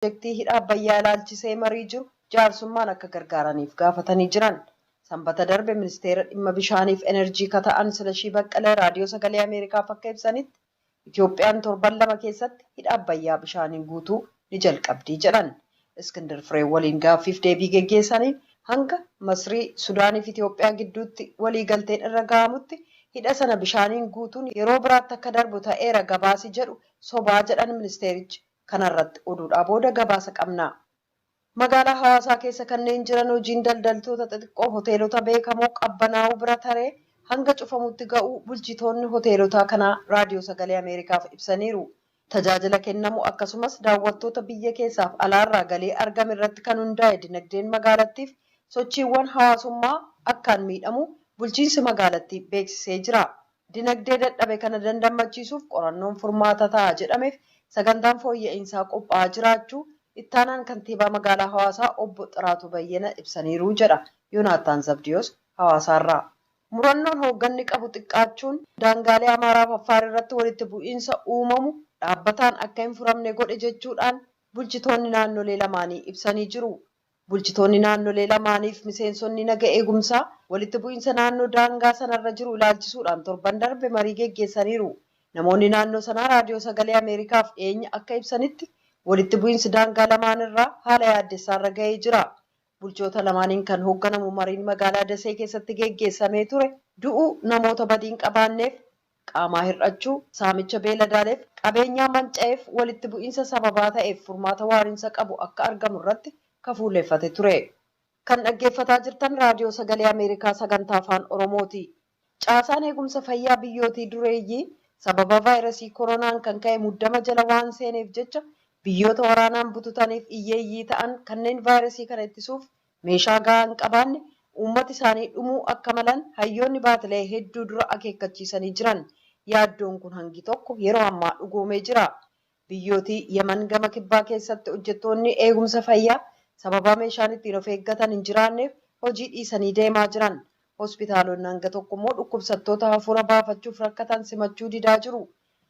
piroojeektii hidha Abbayyaa ilaalchisee marii jiru jaarsummaan akka gargaaraniif gaafatanii jiran. Sanbata darbe ministeera dhimma bishaaniif enerjii kata'an Silashii Baqqalee raadiyoo sagalee Ameerikaaf akka ibsanitti Itoophiyaan torban 2 keessatti hidha Abbayyaa bishaaniin guutuu ni jalqabdi jedhan. Iskindar Firee waliin gaaffiif deebii geggeessanii hanga Masrii, Sudaanii fi Itoophiyaa gidduutti waliigalteen irra gahamutti hidha sana bishaaniin guutuun yeroo biraatti akka darbu ta'eera gabaasi jedhu sobaa jedhan ministeerichi. Kanarratti oduudhaa booda gabaasa qabna. Magaalaa Hawaasaa keessa kanneen jiran hojiin daldaltoota xixiqqoo hoteelota beekamoo qabbanaa'uu bira taree hanga cufamutti ga'uu bulchitoonni hoteelotaa kanaa raadiyoo sagalee Ameerikaaf ibsaniiru. Tajaajila kennamu akkasumas daawwattoota biyya keessaaf alaarraa galii argame irratti kan hundaa'e dinagdeen magaalattiif sochiiwwan hawaasummaa akkaan miidhamu bulchiinsi magaalattii beeksisee jira. Dinagdee dadhabe kana dandamachiisuuf qorannoon furmaata ta'a jedhameef sagantaan fooyya'insaa qophaa'aa jiraachuu ittaanaan kantiibaa magaalaa Hawaasaa obbo Xiraatu Bayyana ibsaniiru jedha Yoonaataan Zabdiyoos Hawaasaarraa. Murannoon hoogganni qabu xiqqaachuun daangaalee Amaaraa fi Affaar irratti walitti bu'iinsa uumamu dhaabbataan akka hin furamne godhe jechuudhaan bulchitoonni naannolee lamaanii ibsanii jiru. Bulchitoonni naannolee lamaaniif miseensonni naga eegumsaa walitti bu'iinsa naannoo daangaa sanarra jiru ilaalchisuudhaan torban darbe marii geggeessaniiru. Namoonni naannoo sanaa raadiyoo sagalee Ameerikaaf dhiyeenya akka ibsanitti walitti bu'iinsi daangaa lamaan irraa haala yaaddessaarra ga'ee jira. Bulchoota lamaaniin kan hoogganamu mariin magaalaa Dasee keessatti geggeessamee ture du'uu namoota badiin qabaanneef qaamaa hir'achuu saamicha beeladaaleef qabeenyaa manca'eef walitti bu'iinsa sababaa ta'eef furmaata waariinsa qabu akka argamu irratti kafuulleeffate ture. Kan dhaggeeffataa jirtan raadiyoo sagalee Ameerikaa sagantaa afaan Oromooti. Caasaan eegumsa fayyaa biyyootii dureeyyii sababa vaayirasii koronaan kan ka'e muddama jala waan seeneef jecha biyyoota waraanaan bututaniif hiyyeeyyii ta'an kanneen vaayirasii kana ittisuuf meeshaa gahaa hin qabaanne uummata isaanii dhumuu akka malan hayyoonni baatilee hedduu dura akeekkachiisanii jiran. Yaaddoon kun hangi tokko yeroo ammaa dhugoomee jira. Biyyootii Yaman gama kibbaa keessatti hojjettoonni eegumsa fayyaa sababa meeshaan ittiin of eeggatan hin jiraanneef hojii dhiisanii deemaa jiran. Hospitaalonni hanga tokko immoo dhukkubsattoota hafuura baafachuuf rakkatan simachuu didaa jiru.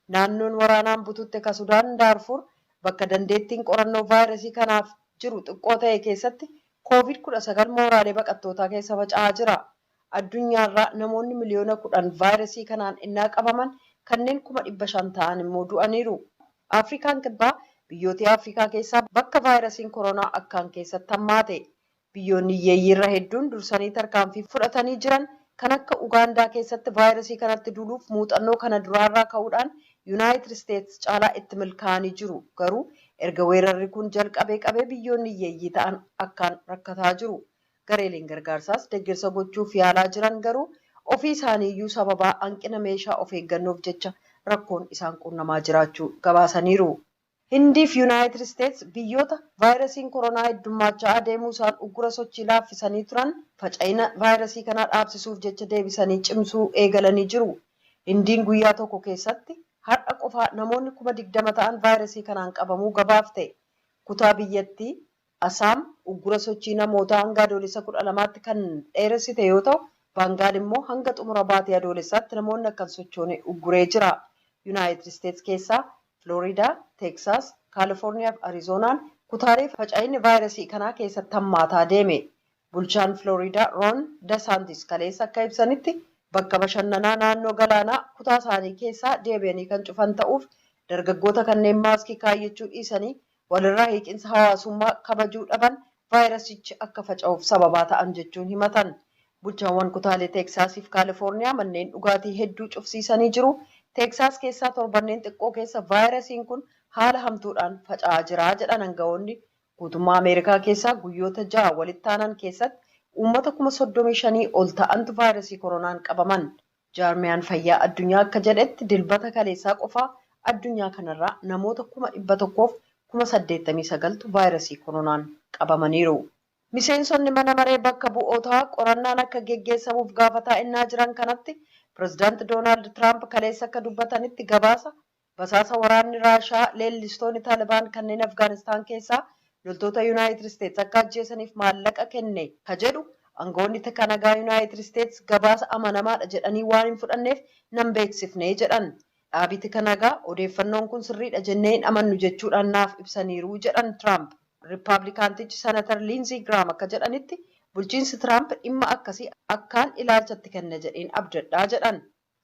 Naannoon waraanaan bututte ka Sudaan Daarfur bakka dandeettiin qorannoo vaayirasii kanaaf jiru xiqqoo ta'e keessatti COVID-19 mooraalee baqattootaa keessa faca'aa jira. Addunyaarraa namoonni miliyoona 10 vaayirasii kanaan innaa qabaman kanneen 500,000 ta'an immoo du'aniiru. Afrikaan kibbaa biyyoota Afrikaa keessaa bakka vaayirasiin koronaa akkaan keessatti hammaate. Biyyoonni hiyyeeyyiirra hedduun dursanii tarkaanfii fudhatanii jiran kan akka Ugaandaa keessatti vaayirasii kanatti duuluuf muuxannoo kana duraarraa ka'uudhaan Yuunaayitid Isteetsi caalaa itti milkaa'anii jiru. Garuu erga weerarri kun jalqabee biyyoonni hiyyeeyyii ta'an akkaan rakkataa jiru. Gareeleen gargaarsaas deeggarsa gochuuf yaalaa jiran garuu ofii isaaniiyyuu sababaa hanqina meeshaa of eeggannoof jecha rakkoon isaan qunnamaa jiraachuu gabaasaniiru. Hindiif Yuunaayitid Isteetsi biyyoota vaayirasiin koronaa heddummachaa adeemuu isaan uggura sochii laaffisanii turan faca'ina vaayirasii kanaa dhaabsisuuf jecha deebisanii cimsuu eegalanii jiru. Hindiin guyyaa tokko keessatti har'a qofaa namoonni 20,000 ta'an vaayirasii kanaan qabamuu gabaafte. Kutaa biyyattii Asaam uggura sochii namootaa hanga adoolessa 12tti kan dheeressite yoo ta'u, Baangaal immoo hanga xumura baatii adoolessaatti namoonni akkan sochoone ugguree jira. Yuunaayitid Isteetsi keessaa Floriidaa, Teeksaas, Kaalifoorniyaa fi Arizoonaan kutaalee faca'inni vaayirasii kanaa keessatti hammaataa deeme. Bulchaan Floriidaa Roon Dasaantis kaleessa akka ibsanitti bakka bashannanaa naannoo galaanaa kutaa isaanii keessaa deebi'anii kan cufan ta'uuf dargaggoota kanneen maaskii kaayyachuu dhiisanii walirraa hiiqinsa hawaasummaa kabajuu dhaban vaayirasichi akka faca'uuf sababaa ta'an jechuun himatan. Bulchaawwan kutaalee Teeksaasii fi Kaalifoorniyaa manneen dhugaatii hedduu cufsiisanii jiru. Teeksaas keessaa torbanneen xiqqoo keessa vaayirasiin kun haala hamtuudhaan faca'aa jira jedhan aangawoonni. Guutummaa Ameerikaa keessaa guyyoota 6 walitti aanan keessatti uummata 35,000 ol ta'antu vaayirasii koronaan qabaman. Jaarmiyaan fayyaa addunyaa akka jedhetti dilbata kaleessaa qofaa addunyaa kanarraa namoota 189,089tu vaayirasii koronaan qabamaniiru. Miseensonni mana maree bakka bu'ootaa qorannaan akka geggeessamuuf gaafataa innaa jiran kanatti Pireezidaanti Doonaald Tiraamp kaleessa akka dubbatanitti gabaasa basaasa waraanni Raashaa leellistoonni Taalibaan kanneen Afgaanistaan keessaa loltoota Yuunaayitid Isteetsi akka ajjeesaniif maallaqa kenne ka jedhu aangawoonni nagaa Yuunaayitid Isteetsi gabaasa amanamaadha jedhanii waan hin fudhanneef nan beeksifne jedhan. Dhaabbiin kanagaa odeeffannoon kun sirriidha jennee hin amannu jechuudhaan naaf ibsaniiru jedhan Tiraamp. Riippaabilikaantichi Senatar Liinzii Giraam akka jedhanitti bulchiinsi Tiraamp dhimma akkasii akkaan ilaalchatti kenna jedheen abdadhaa jedhan.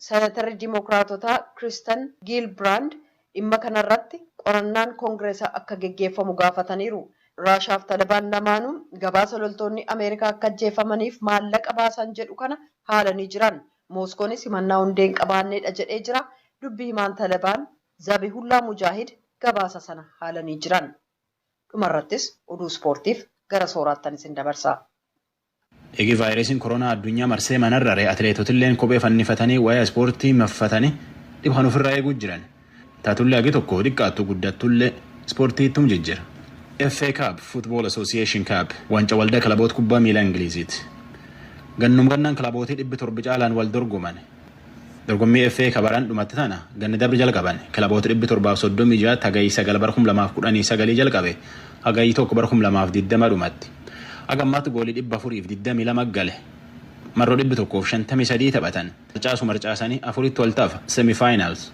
Senatarri Dimookiraatotaa Kiristen Giilbiraand dhimma kanarratti qorannaan koongireesaa akka geggeeffamu gaafataniiru. Raashaaf Talibaan lamaanuu gabaasa loltoonni Ameerikaa akka ajjeefamaniif maallaqa baasan jedhu kana haalanii jiran. Mooskoonis himannaa hundee hin qabaanneedha jedhee jira. Dubbii himaan Talibaan Zabihullaa Mujaahid gabaasa sana haalanii jiran. Dhumarrattis oduu ispoortiif gara sooraattan isin dabarsa. Eegi vaayirasiin koronaa addunyaa marsee manarrare atileetotilleen kophee fannifatanii waa'ee ispoortii maffatanii dhibhan ofirraa eeguu jiran. Taatullee agi tokko xiqqaattu guddattullee ispoortiittum jijjira. FA Cup Football Association Cup wanca waldaa kilaboota kubbaa miilaa Ingiliziiti. Gannum gannaan kilabootii 700 caalaan wal dorgoman. Dorgommii FA kabaraan dhumatti tana ganni dabri jalqaban kilaboota 736 hagayii 9/2019 jalqabe hagayii 1/2020 dhumatti. Agammaatti goolii 422 gale. Marroo 153 taphatan. Marcaasu marcaasanii afuritti wal tafa semi-finals.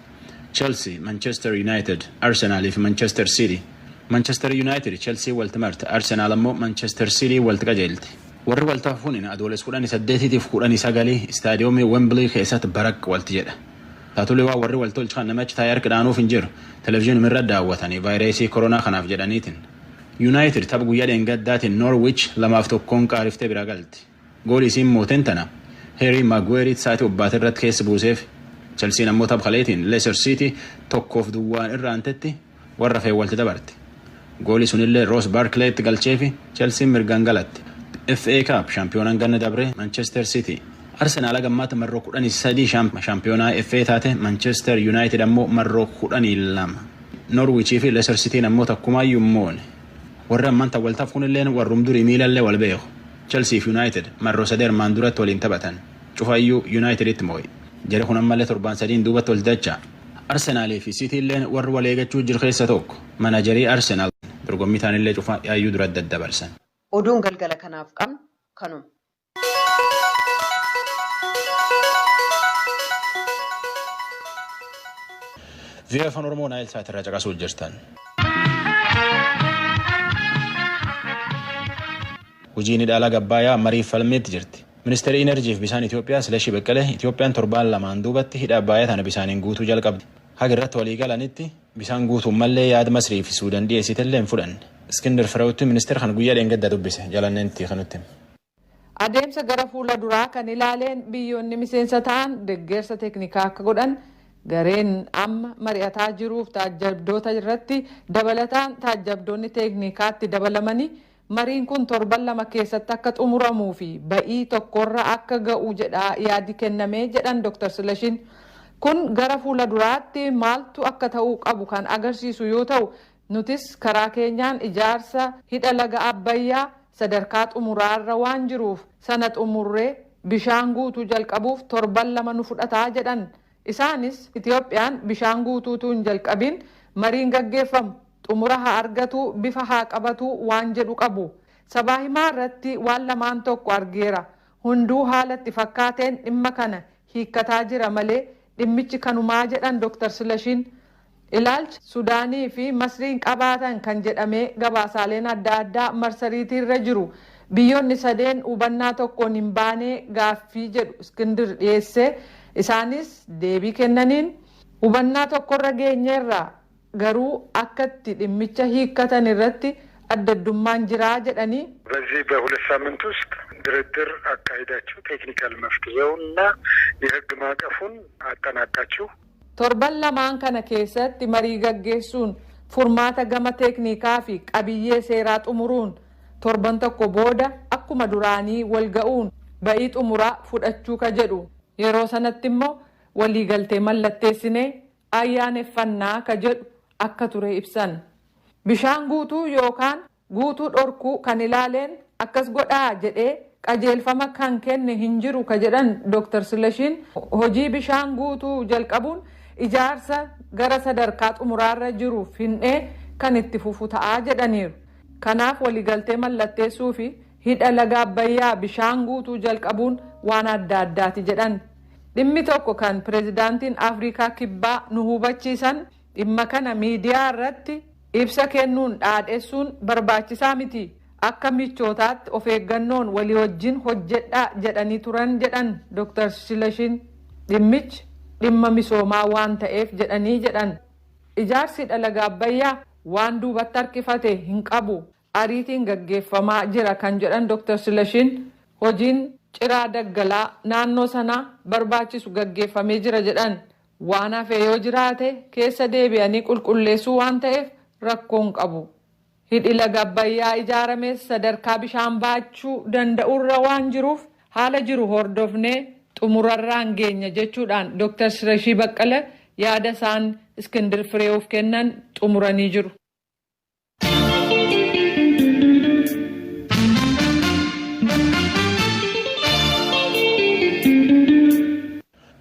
Chelsea, Manchester United, Arsenal fi Manchester City. Manchester United Chelsea wal timarte Arsenal ammoo Manchester City wal qajeelti. Warri wal tafuun adoolessa 18tiif 19 istaadiyoomii Wembley keessatti barak walti jedha. Taatulee waa warri wal tolchan namichi taayar qidaanuuf hin jiru. Televiziyoonii irra daawwatanii vaayirasii koronaa kanaaf jedhaniitiin. United tapha guyyaa dheengaddaatiin Norwich 2-1 qaariftee bira galti. Goolii isiin mooteen tana Harry Maguire sa'aatii obbaate irratti keessa buuseef. Chelsea ammoo tapha kaleetiin Leicester City 1-2 irraa antetti warra fee walti dabarte. Goolii sunillee Ross Barkleytti galcheefi Chelsea mirgaan galatti. FA Cup shaampiyoonaan ganna dabre Manchester City. Arsenal gammaatti marroo 13 shaampiyoonaa FA taate Manchester United ammoo marroo 12. Norwich fi Leicester City ammoo takkumaayyuu moone. Warra ammaan wal kunilleen warrum durii miilallee wal beeku. Chelsea fi United marroo 3 armaan duratti waliin taphatan. Cufaayyuu Uniteditti moo'e. Jara kun ammallee 7-3 duubatti wal dacha. Arsenal fi City illeen warri wal eegachuu jiru keessa tokko. Manajarii Arsenal dorgommii taanillee cufaa yaayyuu dura daddabarsan. Oduun galgala kanaaf qabnu kanuma. Vii'oo Afaan Oromoo Naayil Saatirraa caqasuu jirtan. Hojiin hidha Gabaayaa mariif falmeetti jirti. Ministeerri Inerjii fi Bishaan Itoophiyaa Silashii Beqqalee Itoophiyaan 7 lamaan duubatti hidha Abbaayyaa tana bisaaniin guutuu jalqabdi. Haga irratti walii galanitti bisaan guutuun mallee yaada Masrii fi Suudaan dhiyeessitellee hin fudhanne. Iskindar Fireewutti ministeera kan guyyaa dheengadda dubbise jalanneetti kanutti. Adeemsa gara fuula duraa kan ilaaleen biyyoonni miseensa ta'an deeggarsa teeknikaa akka godhan gareen amma mari'ataa jiruuf taajjabdoota irratti dabalataan taajjabdoonni teeknikaatti dabalamanii mariin kun torban 2 keessatti akka xumuramuu fi ba'ii tokkorra akka ga'u jedha yaadi kennamee jedhan Dr. Silashiin. Kun gara fuula duraatti maaltu akka ta'uu qabu kan agarsiisu yoo ta'u nutis karaa keenyaan ijaarsa hidha laga Abbayyaa sadarkaa xumuraarra waan jiruuf sana xumurree bishaan guutuu jalqabuuf torban 2 nu fudhataa jedhan. Isaanis Itoophiyaan bishaan guutuutu hin jalqabin mariin gaggeeffamu xumura haa argatu bifa haa qabatu waan jedhu qabu. Sabaa himaa irratti waan lamaan tokko argeera. Hunduu haalatti fakkaateen dhimma kana hiikkataa jira malee dhimmichi kanumaa jedhan Dr. Silashiin. Ilaalcha Sudaanii fi Masriin qabaatan kan jedhamee gabaasaaleen adda addaa marsariitiirra jiru. Biyyoonni sadeen hubannaa tokkoon hin baanee gaaffii jedhu Iskindir dhiyeessee isaanis deebii kennaniin hubannaa tokkorra geenyeerra garuu akkatti dhimmicha hiikkatan irratti addaddummaan jiraa jedhanii. በዚህ በሁለት ሳምንት ውስጥ ድርድር አካሂዳችሁ ቴክኒካል መፍትሄውና የህግ ማዕቀፉን አጠናቃችሁ torban lamaan kana keessatti marii gaggeessuun furmaata gama teeknikaa fi qabiyyee seeraa xumuruun torban tokko booda akkuma duraanii wal ga'uun ba'ii xumuraa fudhachuu ka jedhu yeroo sanatti immoo waliigaltee mallatteessinee ayyaaneffannaa ka jedhu akka ture ibsan. Bishaan guutuu yookaan guutuu dhorkuu kan ilaaleen akkas godhaa jedhee qajeelfama kan kenne hin jiru ka jedhan Dr. Silashiin hojii bishaan guutuu jalqabuun ijaarsa gara sadarkaa xumuraarra jiru findhee kan itti fufu ta'aa jedhaniiru. Kanaaf waliigaltee mallatteessuu fi hidha laga Abbayyaa bishaan guutuu jalqabuun waan adda addaati jedhan. Dhimmi tokko kan pireezidaantiin Afrikaa Kibbaa nu hubachiisan dhimma kana miidiyaa irratti ibsa kennuun dhaadheessuun barbaachisaa miti. Akka michootaatti of eeggannoon walii wajjin hojjedhaa jedhanii turan jedhan Dr. Shilashiin. Dhimmichi dhimma misoomaa waan ta'eef jedhanii jedhan. Ijaarsi laga Abbayyaa waan duubatti harkifate hin qabu. Ariitiin gaggeeffamaa jira kan jedhan Dr. Shilashiin hojiin ciraa daggalaa naannoo sanaa barbaachisu gaggeeffamee jira jedhan. Waan hafe yoo jiraate keessa deebi'anii qulqulleessuu waan ta'eef rakkoon qabu. Hidhi laga Abbayyaa ijaarame sadarkaa bishaan baachuu danda'urra waan jiruuf haala jiru hordofnee xumurarraan geenya jechuudhaan Dr. Shirashii Baqqalee yaada isaan Iskindir Firee'uuf kennan xumuranii jiru.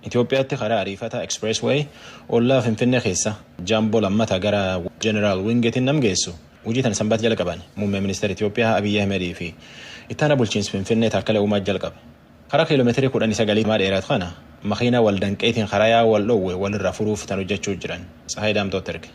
Itoophiyaatti karaa ariifata Expressway ollaa Finfinnee keessa jaamboo lammata gara Jeneraal Wingeetiin nam geessu hojii tan sanbata jalqaban muummee ministeera Itoophiyaa Abiyyi Ahmedii fi ittaana bulchiinsa Finfinnee Taakkalee Uumaa jalqabe. Karaa kiiloomeetirii 19 dheeraatu kana makiinaa waldanqeetiin karaa yaa wal dhoowwe walirra furuuf tan hojjechuu jiran. Tsahaay Daamtooti erge.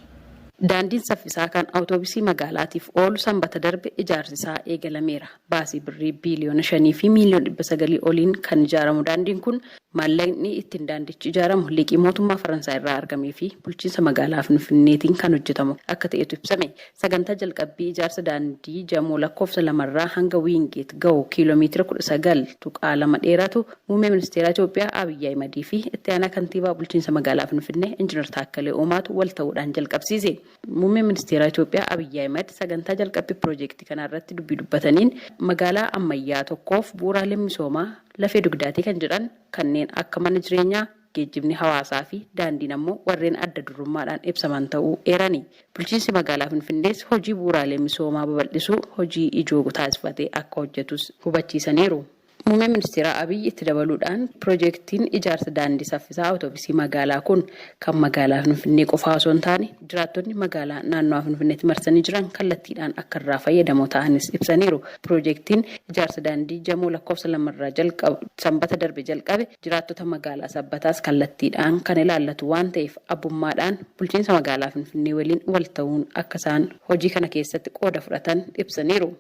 Daandiin saffisaa kan awutoobisii magaalaatiif oolu sanbata darbe ijaarsi isaa eegalameera. Baasii birrii biiliyoona 5 fi miiliyoona 900 oliin kan ijaaramu daandiin kun maallaqni ittiin daandichi ijaaramu liqii mootummaa Faransaay irraa argamee fi bulchiinsa magaalaa Finfinneetiin kan hojjetamu akka ta'etu ibsame. Sagantaa jalqabbii ijaarsa daandii jamoo lakkoofsa 2 hanga Wiingeet ga'u kiiloomeetira 19.2 dheeratu muummee ministeera Itoophiyaa Abiyyi Ahmedii fi itti aanaa kantiibaa bulchiinsa magaalaa Finfinnee Injiinar Taakkalee Uumaatu wal ta'uudhaan jalqabsiise. Muummee ministeera Itoophiyaa Abiyyi Ahmed sagantaa jalqabbii piroojeektii kana irratti dubbataniin magaalaa ammayyaa tokkoof bu'uuraaleen misoomaa lafee dugdaatii kan jedhan kanneen akka mana jireenyaa, geejjibni hawaasaa fi daandiin ammoo warreen adda durummaadhaan ibsaman ta'uu eerani. Bulchiinsi magaalaa Finfinnees hojii bu'uuraalee misoomaa babal'isuu hojii ijoo taasifatee akka hojjetus hubachiisaniiru. Muummee ministeera Abiyyi itti dabaluudhaan piroojeektiin ijaarsa daandii saffisaa awutoobisii magaalaa kun kan magaalaa Finfinnee qofaa osoo hin taane jiraattonni magaalaa naannoo Finfinneetti marsanii jiran kallattiidhaan akka irraa fayyadamoo ta'anis ibsaniiru. Piroojeektiin ijaarsa daandii jamoo lakkoofsa 2 irraa jalqabu sanbata darbe jalqabe jiraattota magaalaa sabbataas kallattiidhaan kan ilaallatu waan ta'eef abbummaadhaan bulchiinsa magaalaa Finfinnee waliin wal ta'uun akka isaan hojii kana keessatti qooda fudhatan ibsaniiru.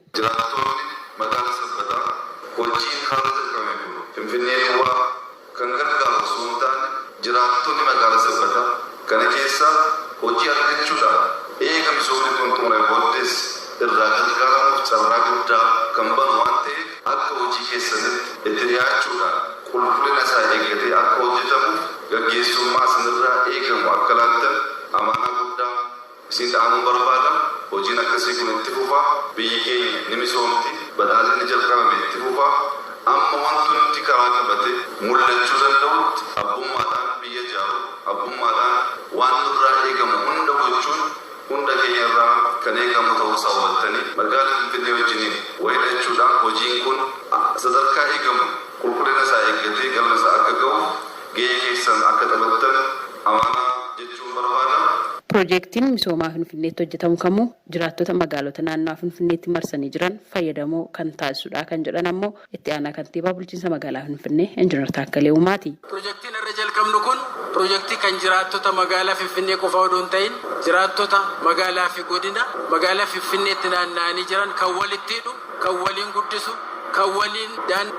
Hojiin haala jalqabame Finfinnee waa kan gargaaru osoo hin taane jiraattonni magaalaa sabbataa kana keessa hojii argachuudhaan eega misoomni kun xumurame booddees irraa gargaaramuuf carraa guddaa kan banu waan ta'eef akka hojii keessanitti itti dhiyaachuudhaan qulqullina isaa eeggatee akka hojjetamuuf gaggeessummaa isinirraa eegamu akka laattan amanaa guddaa isin ta'amuu barbaada. Hojiin akkasii kun itti fufaa biyyi keenya ni misoomti badhaadhinni jalqabame itti fufaa amma wanti nuti karaa qabate mul'achuu danda'utti abbummaadhaan biyya ijaaru abbummaadhaan waan nurraa eegamu hunda gochuun hunda keenya irraa kan eegamu ta'uusaa hubattanii magaalaa Finfinnee wajjiniin wayidhachuudhaan hojiin kun sadarkaa eegamu qulqullina isaa eeggatee galma isaa akka ga'u gahee keessan akka taphattan amanaa jechuun barbaada. Piroojeektiin misoomaa Finfinneetti hojjetamu kamuu jiraattota magaalota naannoo Finfinneetti marsanii jiran fayyadamoo kan taasisudha kan jedhan ammoo itti aanaa kantiibaa bulchiinsa magaalaa Finfinnee Injiinar Taakkalee Uumaati. Piroojeektiin irra jalqabnu kun piroojeektii kan jiraattota magaalaa Finfinnee qofa odoo hin ta'in jiraattota magaalaa fi godina magaalaa Finfinneetti naanna'anii jiran kan walitti hidhu, kan waliin guddisu, kan waliin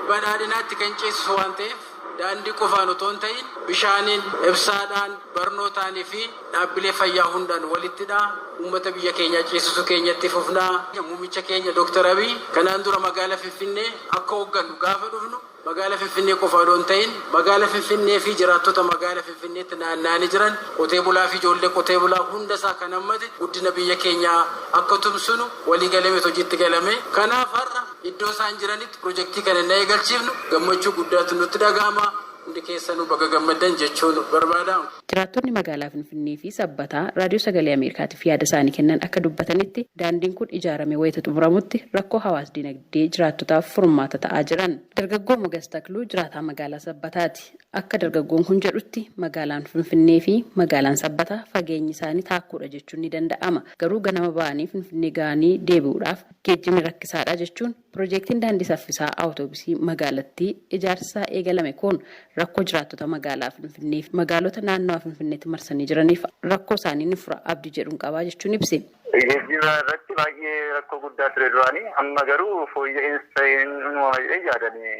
badhaadhinaatti kan ceesisu waan ta'eef daandii qofaan otoo hin ta'in bishaaniin, ibsaadhaan, barnootaanii fi dhaabbilee fayyaa hundaan walittidha. Uummata biyya keenyaa ceesisuu keenyatti fufnaa. Muummicha keenya Dr. Abiy kanaan dura magaalaa Finfinnee akka hooggannu gaafa dhufnu magaalaa Finfinnee qofa odoo hin ta'in magaalaa Finfinnee fi jiraattota magaalaa Finfinneetti naanna'anii jiran qotee bulaa fi ijoollee qotee bulaa hundasaa kan hammate guddina biyya keenyaa akka tumsinu walii galamee hojiitti galame. Kanaaf har'a iddoo isaan jiranitti piroojeektii kana na eegalchiifnu gammachuu guddaatu nutti dhaga'ama. Hundi keessanuu baga gammaddan jechuun barbaadamu. Jiraattonni magaalaa Finfinnee fi sabbataa raadiyoo sagalee Ameerikaatiif yaada isaanii kennan akka dubbatanitti daandiin kun ijaarame wayita xumuramutti rakkoo hawaas dinagdee jiraattotaaf furmaata ta'aa jiran. Dargaggoo Mogas Takluu jiraataa magaalaa sabbataati. Akka dargaggoon kun jedhutti magaalaan Finfinnee fi magaalaan sabbataa fageenyi isaanii taakkuudha jechuun ni danda'ama. Garuu ganama ba'anii Finfinnee ga'anii deebi'uudhaaf geejjibni rakkisaadha jechuun piroojeektiin daandii saffisaa awutoobisii magaalattii ijaarsisaa eegalame kun rakkoo jiraattota magaalaa Finfinnee fi magaalota naannoo Finfinneetti marsanii jiraniif rakkoo isaanii ni fura abdii jedhuun qabaa jechuun ibse. Geejjiba irratti baay'ee rakkoo guddaa ture duraanii amma garuu fooyya'insa uumama yaadanii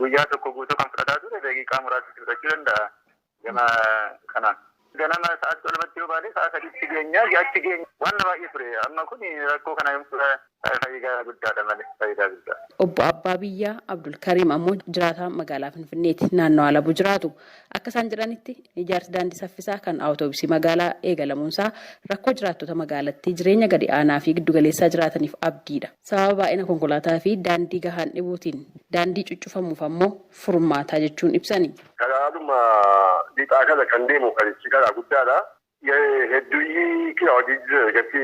guyyaa tokko guutuu kan fudhataa ture daqiiqaa muraasatti fudhachuu danda'a gama kanaan. Ganama sa'aatti walumatti yoo baale sa'a sadiitti achi geenya waan baay'ee ture amma kun rakkoo kana faayidaa guddaadha malee faayidaa guddaa. Obbo Abbaa Biyyaa Abdul Kariim ammoo jiraataa magaalaa Finfinneeti naannoo Alabuu jiraatu. Akka isaan jedhanitti ijaarsi daandii saffisaa kan awutoobisii magaalaa eegalamuunsaa rakkoo jiraattota magaalattii jireenya gadi aanaa fi giddugaleessaa jiraataniif abdiidha. Sababa baay'ina konkolaataa fi daandii gahaan dhibuutiin daandii cuccufamuuf ammoo furmaataa jechuun ibsani. Karaadhuma dhiitaa kana kan deemu karichi karaa guddaadha. Hedduu kira hojii gati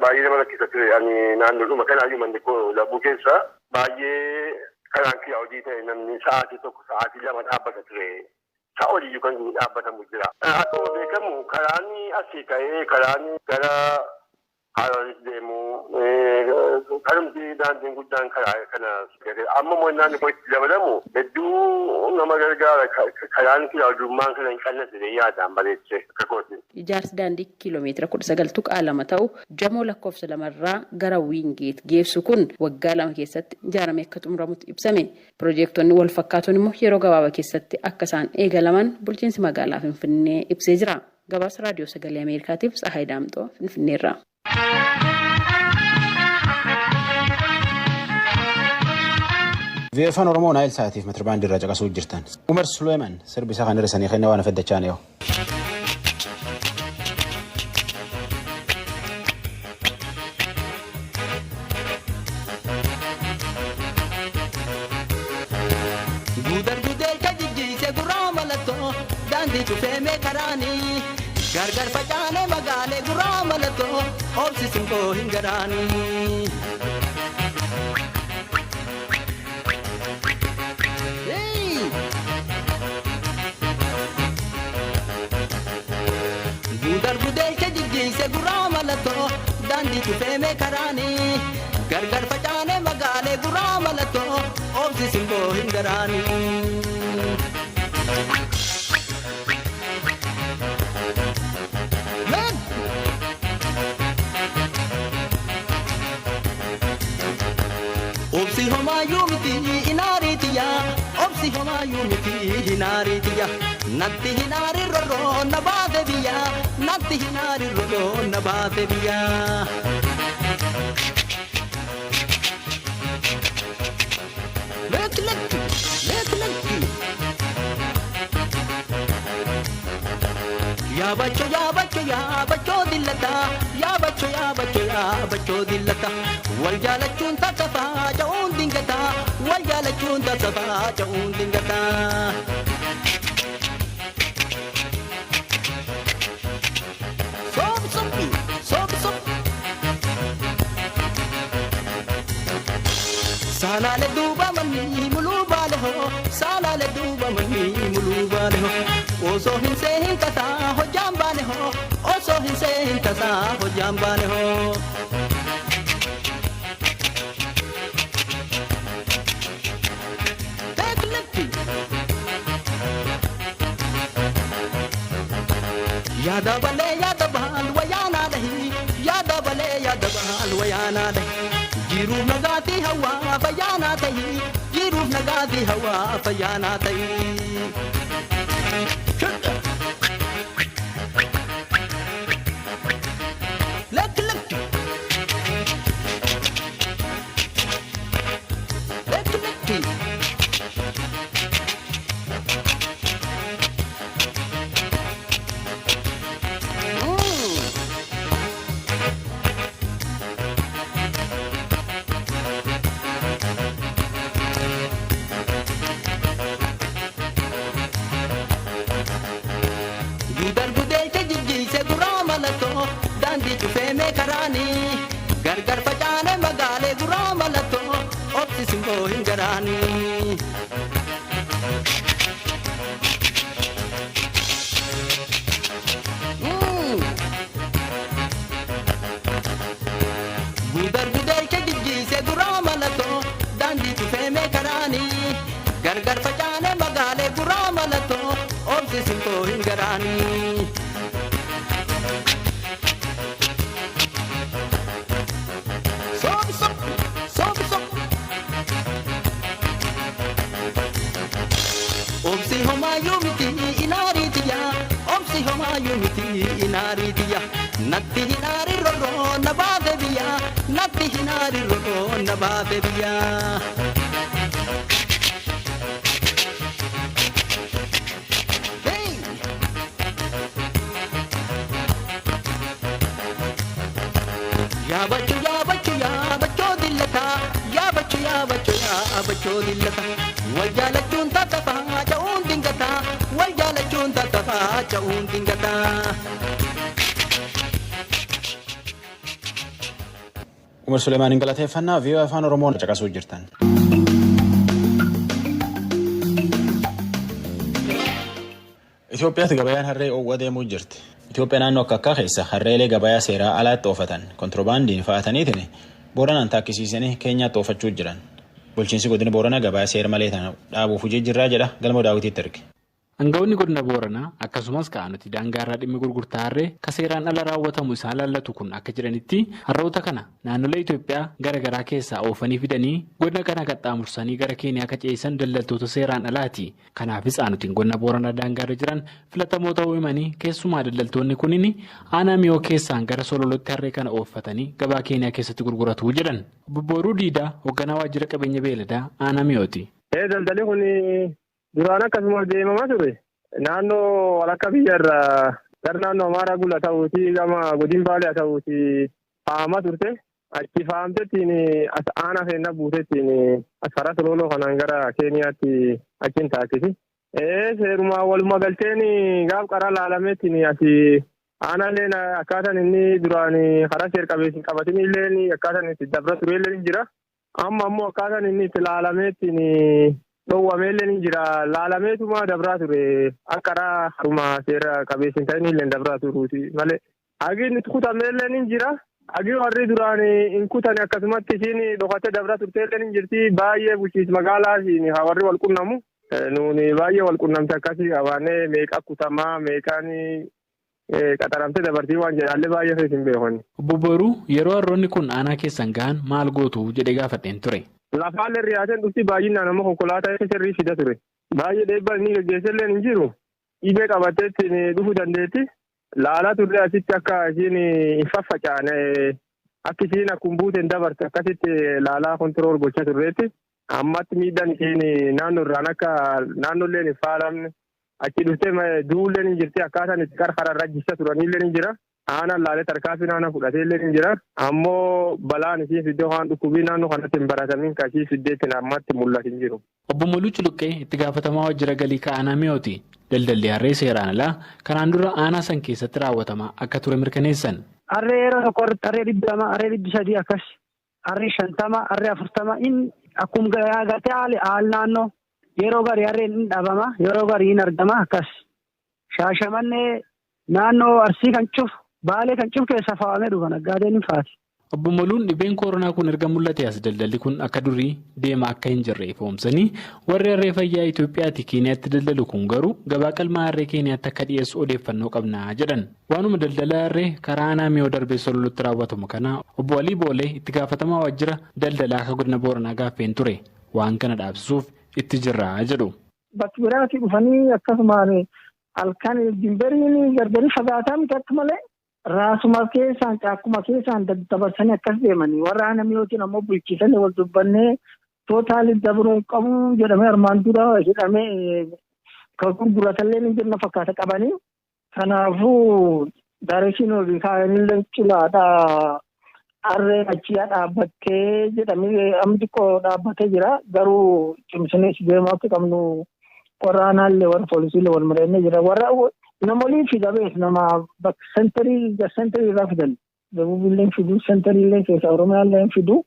baay'ee nama rakkisa ture ani naannoodhuma kanaayyuu manni koo Labuu keessa baay'ee kanaan kira hojii ta'e namni sa'aatii tokko sa'aatii lama dhaabbata ture. Sa'a oliyyuu kan dhaabbatamu jira. Akkuma beekamu karaan asii ka'ee karaan gara Haroonis deemu kanumti daandiin guddaan karaa kana amma naannoo koo itti dabalamu hedduu nama gargaara karaan hojummaan kana hin qannasine yaadaan bareechee akka kooti. Ijaarsi daandii kiiloomeetira 19.2 ta'u jamoo lakkoofsa lamarraa gara Wiingeet geessu kun waggaa 2 keessatti ijaaramee akka xumuramutti ibsame. Piroojeektonni wal fakkaatoon immoo yeroo gabaabaa keessatti akka isaan eegalaman bulchiinsi magaalaa Finfinnee ibsee jira. Gabaasa raadiyoo sagalee Ameerikaatiif Tsahaay Daamxoo Finfinneerraa. Afaan Oromoo Naayil Saatiif metirbaandii irra caqasuu jirtan. Umar Suleeman sirbi isaa kan hir'isanii kennaa waan afaddachaa nee'u. Gudar gudar kajijjiise gurraa mallattoo daandii cufeemee karaanii gargar facaanee magaalee gurraa mallattoo oobsisiin koo hin garaanii. Gudar gudar kajijjiise gurraa mallattoo daandii cufeemee karaanii gargar facaanee magaalee gurraa mallattoo oobsisiin koo hin garaanii. Obsi homaayuu miti inaariitiya obsi homaayuu miti inaariitiya natti hinaari roroo na baate biyya natti hinaari roroo na baate biyya. Lekki yaabachoo dillata wal jaalachuun taasifaa ja'uun dingata wal jaalachuun taasifaa ja'uun dingata. Soobi. Saalaale duuba manni muluu baale hoo saalaale duuba manni muluu baale hoo osoo hin seehin tasaa hojjaan baane hoo osoo hin seehin tasaa hojjaan baane hoo. Yaada baal wayaanaa dahi yaada baal wayaanaa dahi. Jiruuf nagaatii hawaa fayyaanaa ta'i jiruuf nagaatii hawaa fayyaanaa ta'i. Daandii cufeemee karaanii gargar facaanee magaalee gurraa mallattoo oobsisiin koo hin garaanii. Gudar gudar kajijji isaanii. Obsi homaayuu miti inaariitiya, obsi homaayuu miti inaariitiya. Natti hinaari roroo na baate biyya, natti hinaari roroo na baate biyya. Yaabachu yaabachu yaabachoo dillata, yaabachu yaabachu yaabachoo dillata. Wal jaalachuun tattafaa ja'uun dingata, wal jaalachuun tattafaa ja'uun dingata. Umar Suleymaaniin galateeffannaa VOA Afaan Oromoon caqasuu jirtan. Itoophiyaatti gabayaan harree oowwa deemuu jirti. Itoophiyaa naannoo akka keessa harreelee gabayaa seeraa alaatti oofatan kontiroobaandiin fa'ataniitiin Booranaan taakkisiisanii Keenyaatti oofachuu jiran. Bulchiinsi godina Booranaa gabayaa seera malee tana dhaabuuf hojii jirraa jedha Galmoo Daawitiitti erge. Aangawoonni godina Booranaa akkasumas ka'anuti daangaarraa dhimmi gurgurtaa harree ka seeraan ala raawwatamu isaan laallatu kun akka jiranitti harroota kana naannolee Itoophiyaa garaagaraa keessaa oofanii fidanii godina kana qaxxaamursanii gara Keeniyaa akka ce'isan daldaltoota seeraan alaati. Kanaafis aanutiin godina Booranaa daangaarra jiran filatamoo ta'uu himanii keessumaa daldaltoonni kunniin aanaa miyoo keessaan gara sololotti harree kana ooffatanii gabaa Keeniyaa keessatti gurguratu jedhan. Bobbooruu Diidaa hoogganaa waajjira qabeenya beeladaa aanaa miyooti. Daldalli kun duraan akkasumas deemamaa ture naannoo walakka biyyarraa gara naannoo Amaaraa Gula ta'uuti gama godina Baalee ta'uuti faamaa turte achi faamtettiin as aanaa fe'annaa buutettiin as karaa sololoo kanaan gara Keeniyaatti achiin taakkisi. Seerumaa walumaa galteen gaaf qaraa laalameettiin asii aanaaleen akkaataan inni duraan karaa seer qabeessin qabatin illee akkaataan itti dabra ture illee jira. Amma ammoo akkaataan inni itti laalameettiin dhowwameellee ni jira. Laalameetuma dabraa ture akka karaa haruma seera qabeessin ta'in illee dabraa turuuti malee. Hagiin itti kutameellee ni jira. Hagii warri duraan hin kutane akkasumatti isiin dhokattee dabraa turteellee ni jirti. Baay'ee bulchiinsa magaalaa warri wal qunnamu. Nuuni baay'ee wal qunnamte akkasii qabaannee meeqa kutamaa meeqaan qaxaramtee dabartii waan jedhaallee baay'ee feesin beekonni. Obbo Booruu yeroo harroonni kun aanaa keessan gahan maal gootu jedhee gaafadheen ture. Lafaallee riyaateen dhufti baay'inaan amma konkolaataa isa sirrii fida ture. Baay'ee dheebbaan inni geggeessallee hin jiru. Dhibee qabatteetti dhufuu dandeetti. Laalaa turre asitti akka isiin hin faffacaane akka isiin akkuma buuteen dabarte akkasitti laalaa kontirool gochaa turreetti. Ammatti miidhaan isiin naannoo irraan akka naannoolleen hin faalamne achi dhuftee duulleen hin jirti akkaataan itti qarqara rajjisa turanillee ni jira. Aanaan laalee tarkaanfii naannoo fudhateellee ni jira. Ammoo balaan isiin fiddee waan dhukkubii naannoo kanatti hin baratamin kasii fiddeetti ammatti mul'atu hin jiru. Obbo Moluu Culuqqee itti gaafatamaa waajjira galii aanaa mi'ooti. Daldalli harree seeraan alaa kanaan dura aanaa san keessatti raawwatamaa akka ture mirkaneessan. Harree yeroo tokko harree 200, harree 300 akkas, harree 50, harree 40 akkuma gartee haal naannoo yeroo garii harreen hin dhabama yeroo garii hin argama akkas. Shaashamannee naannoo Arsii kan cufu Baalee kan cufu keessa faawamee dhufa naggaadeen hin faati. Obbo Moluun dhibeen koronaa kun erga mul'ate as daldalli kun akka durii deema akka hin jirre ifoomsanii warri harree fayyaa Itoophiyaatti Keeniyaatti daldalu kun garuu gabaa qalmaa harree Keeniyaatti akka dhiyeessu odeeffannoo qabna jedhan. Waanuma daldala harree karaa aanaa miyoo darbee sololutti raawwatamu kana obbo Alii Boolee itti gaafatamaa waajjira daldalaa akka godina Booranaa gaaffeen ture waan kana dhaabsisuuf itti jirra jedhu. Bakki biraatti dhufanii akkasumaan halkan dimberiin gargari fagaataa miti akka malee. Raasuma keessaan caakkuma keessaan dabarsanii akkas deemanii warra aanaa miyootiin ammoo bulchiisanii wal dubbannee tootaalii dabruu qabu jedhamee armaan dura jedhamee kan gurguratallee ni jirna fakkaata qabanii. Kanaafuu daareshiin olii kaa'anii cilaadhaa harreen achiyaa dhaabbattee jedhamee amma xiqqoo dhaabbatee jira garuu cimsinee si deemaa akka qabnu warra aanaallee warra poolisiillee wal mari'annee jira warra. Namoonni fidabees nama bakka sentarii irraa fidan deebiillee fiduu sentariillee keessa oromiyaallee fiduu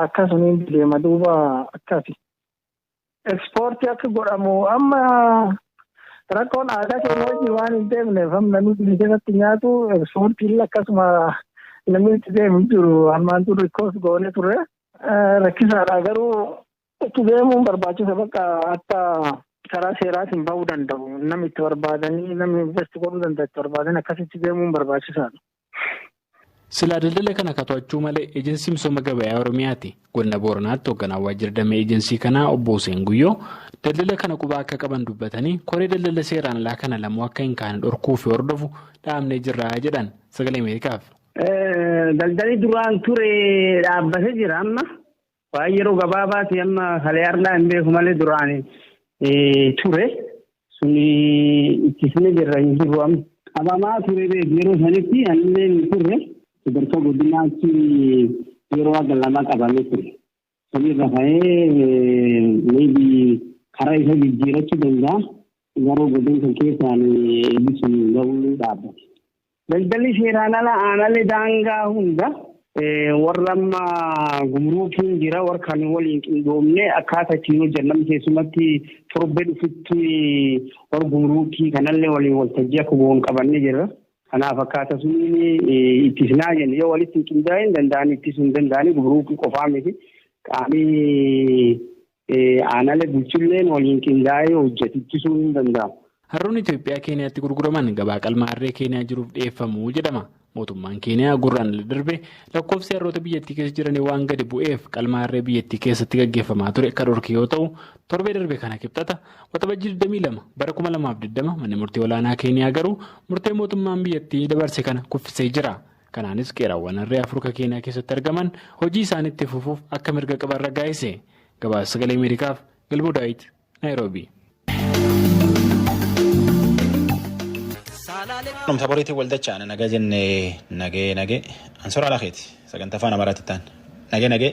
akkasumas deema duuba akkasi. Ekspoortii akka godhamu amma rakkoon aadaa keenya wajjin waan hin deemneef namni biyya keessatti nyaatu ekspoortii akkasuma namni itti deemu jiru ammaan dur rikkoos goonee turre rakkisaadha garuu itti deemuun barbaachisa bakka akka karaa seeraatiin bahuu danda'u. Namni itti barbaadanii namni investi godhuu danda'u itti barbaadan akkasitti deemuun barbaachisaadha. Silaa daldala kana to'achuu malee eejensiin misooma gabayaa Oromiyaati. Godina Booranaatti hoogganaa waajjira damee eejensii kanaa obbo Hussein Guyyoo daldala kana qubaa akka qaban dubbatanii koree daldala seeraan alaa kana lamuu akka hin kaane dhorkuu fi hordofu dhaabnee jirra jedhan sagalee Ameerikaaf. Daldalli duraan ture dhaabbatee jira amma waan yeroo gabaabaati amma kalee argaa hin beeku malee duraan ture suni ittisne jirra hin jiru amma. Qabamaa ture yeroo sanitti anneen turre sadarkaa godinaatti yeroo agalamaa qabamee ture. Sanirra ka'ee maybe karaa isa jijjiirachuu danda'a. Garuu godina kan keessaan eebbisuun gahuu dhaabbate. Daldalli seeraan ala aanalee daangaa hunda warra amma gumruukiin jira warra kan waliin qindoomne akkaataa ittiin hojjennan keessumatti torbee dhufutti warra gumruukii kanallee waliin waltajjii akka goon qabannee jirra. Kanaaf akkaataa sun ittisinaa jenna yoo walitti hin qindaa'in danda'an ittisuu hin danda'ani gumruukii qofaa miti qaamni aanalee bulchulleen waliin qindaa'ee hojjetu ittisuu hin danda'amu. Harroon Itoophiyaa Keeniyaatti gurguraman gabaa qalmaarree Keeniyaa jiruuf dhiyeeffamuu jedhama. Mootummaan Keeniyaa gurraan darbe lakkoofsi harroota biyyattii keessa jiranii waan gadi bu'eef qalmaarree biyyattii keessatti gaggeeffamaa ture kan dhorke yoo ta'u torbee darbe kana kibxata waxabajjii 22 bara 2020 manni murtii olaanaa Keeniyaa garuu murtee mootummaan biyyattii dabarse kana kuffisee jira. Kanaanis qeeraawwan harree Afrikaa Keeniyaa keessatti argaman hojii isaaniitti fufuuf akka mirga qaban raggaasise. Gabaasa sagalee Ameerikaaf Galbuu Daawit Naayiroobii. Namta boriitiin waldachaan nagaa jennee nagee ansoora lakeeti sagantaa afaan Amaaraatti ta'an nagee.